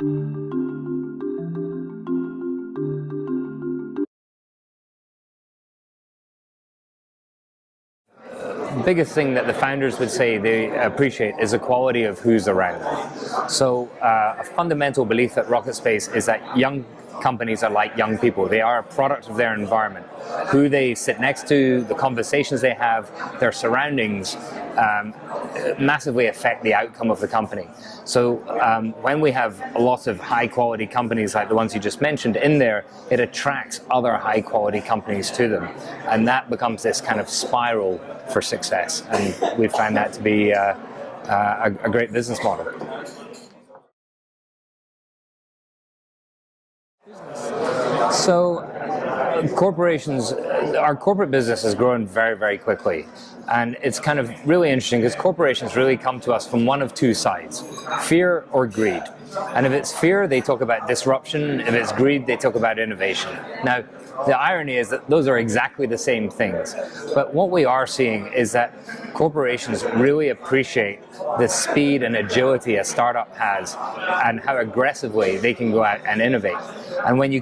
The biggest thing that the founders would say they appreciate is the quality of who's around them. So a fundamental belief at RocketSpace is that young companies are like young people. They are a product of their environment. Who they sit next to, the conversations they have, their surroundings massively affect the outcome of the company. So when we have a lot of high quality companies like the ones you just mentioned in there, it attracts other high quality companies to them. And that becomes this kind of spiral for success. And we've found that to be a great business model. So corporations, our corporate business has grown very, very quickly. And it's kind of really interesting because corporations really come to us from one of two sides, fear or greed. And if it's fear, they talk about disruption. If it's greed, they talk about innovation. Now, the irony is that those are exactly the same things. But what we are seeing is that corporations really appreciate the speed and agility a startup has and how aggressively they can go out and innovate. And when you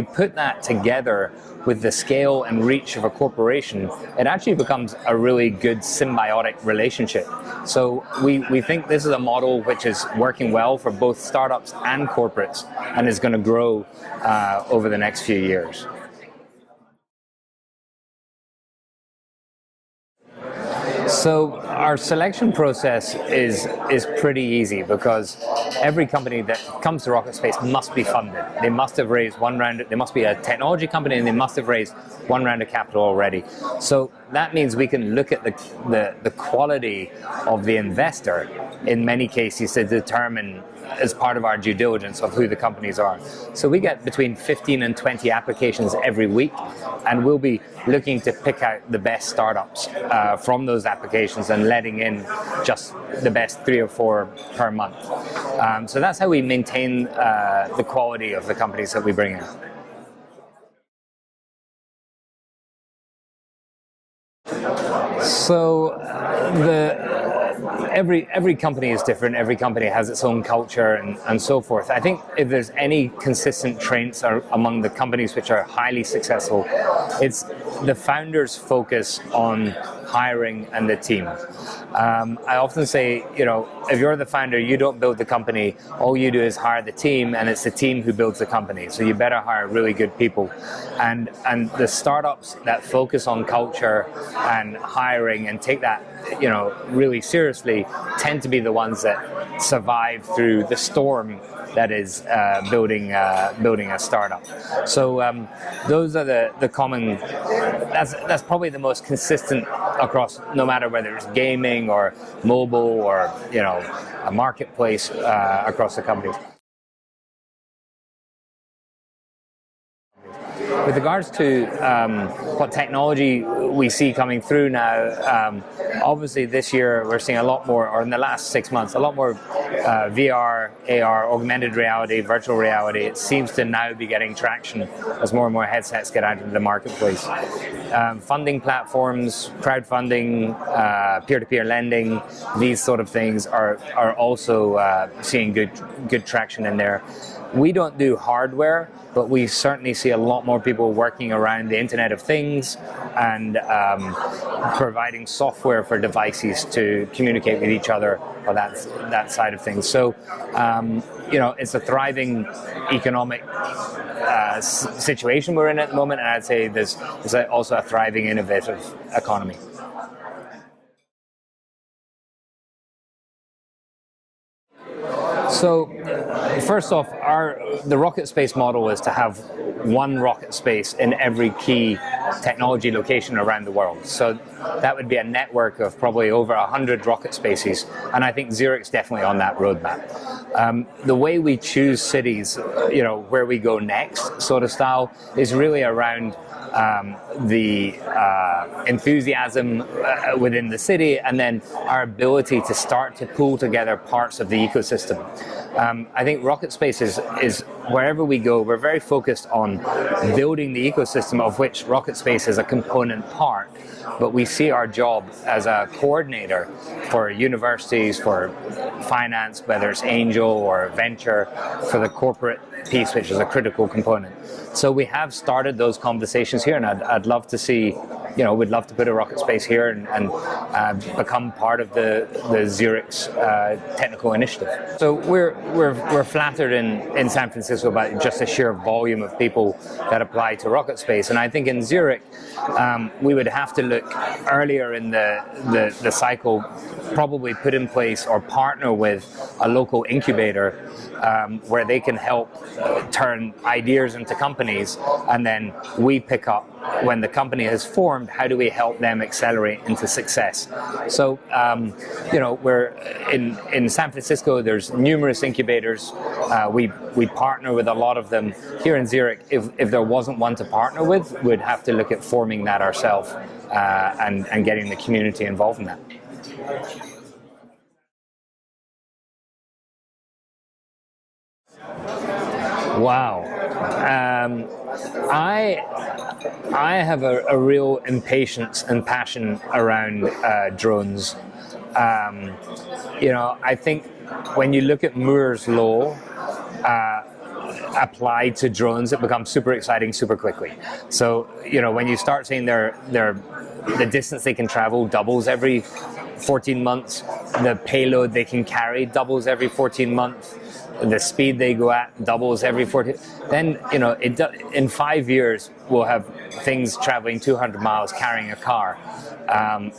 put that together with the scale and reach of a corporation, it actually becomes a really good symbiotic relationship. So we think this is a model which is working well for both startups and corporates and is going to grow over the next few years. So our selection process is pretty easy because every company that comes to RocketSpace must be funded. They must have raised one round. They must be a technology company, and they must have raised one round of capital already. So that means we can look at the quality of the investor in many cases to determine, as part of our due diligence, of who the companies are. So we get between 15 and 20 applications every week, and we'll be looking to pick out the best startups from those applications and letting in just the best 3 or 4 per month. So that's how we maintain the quality of the companies that we bring in. So every company is different. Every company has its own culture and so forth. I think if there's any consistent traits among the companies which are highly successful, it's the founders' focus on hiring and the team. I often say, if you're the founder, you don't build the company. All you do is hire the team, and it's the team who builds the company. So you better hire really good people. And the startups that focus on culture and hiring and take that, really seriously, tend to be the ones that survive through the storm that is building a startup. So those are the common. That's probably the most consistent across, no matter whether it's gaming or mobile or a marketplace across the companies. With regards to what technology we see coming through now, obviously this year we're seeing a lot more, or in the last 6 months, a lot more VR, AR, augmented reality, virtual reality. It seems to now be getting traction as more and more headsets get out into the marketplace. Funding platforms, crowdfunding, peer-to-peer lending, these sort of things are also seeing good traction in there. We don't do hardware, but we certainly see a lot more people working around the Internet of Things and providing software for devices to communicate with each other, or that side of things. So, it's a thriving economic situation we're in at the moment, and I'd say there's also a thriving innovative economy. So, first off, the RocketSpace model is to have one RocketSpace in every key technology location around the world. So that would be a network of probably over 100 RocketSpaces, and I think Zurich's definitely on that roadmap. The way we choose cities, where we go next, sort of style, is really around the enthusiasm within the city, and then our ability to start to pull together parts of the ecosystem. I think RocketSpace is wherever we go, we're very focused on building the ecosystem of which RocketSpace RocketSpace is a component part, but we see our job as a coordinator for universities, for finance, whether it's angel or venture, for the corporate piece, which is a critical component. So we have started those conversations here, and I'd love to see, we'd love to put a RocketSpace here and become part of the Zurich's technical initiative. So we're flattered in San Francisco about just the sheer volume of people that apply to RocketSpace, and I think in Zurich we would have to look earlier in the cycle, probably put in place or partner with a local incubator where they can help turn ideas into companies, and then we pick up when the company has formed, how do we help them accelerate into success? So, we're in San Francisco, there's numerous incubators. We partner with a lot of them. Here in Zurich, if there wasn't one to partner with, we'd have to look at forming that ourselves and getting the community involved in that. Wow. I have a real impatience and passion around drones. I think when you look at Moore's law applied to drones, it becomes super exciting super quickly. So, when you start seeing the distance they can travel doubles every 14 months, the payload they can carry doubles every 14 months, the speed they go at doubles every 14, then in 5 years we'll have things traveling 200 miles carrying a car.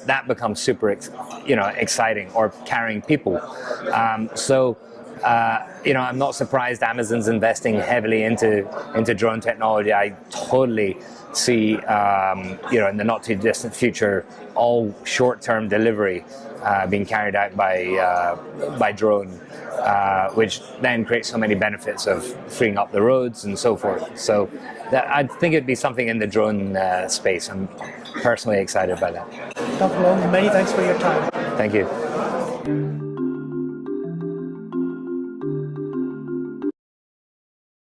That becomes super exciting, or carrying people. I'm not surprised Amazon's investing heavily into drone technology. I totally see in the not too distant future all short-term delivery being carried out by drone, which then creates so many benefits of freeing up the roads and so forth. So I think it'd be something in the drone space. I'm personally excited by that. Duncan Logan, many thanks for your time. Thank you.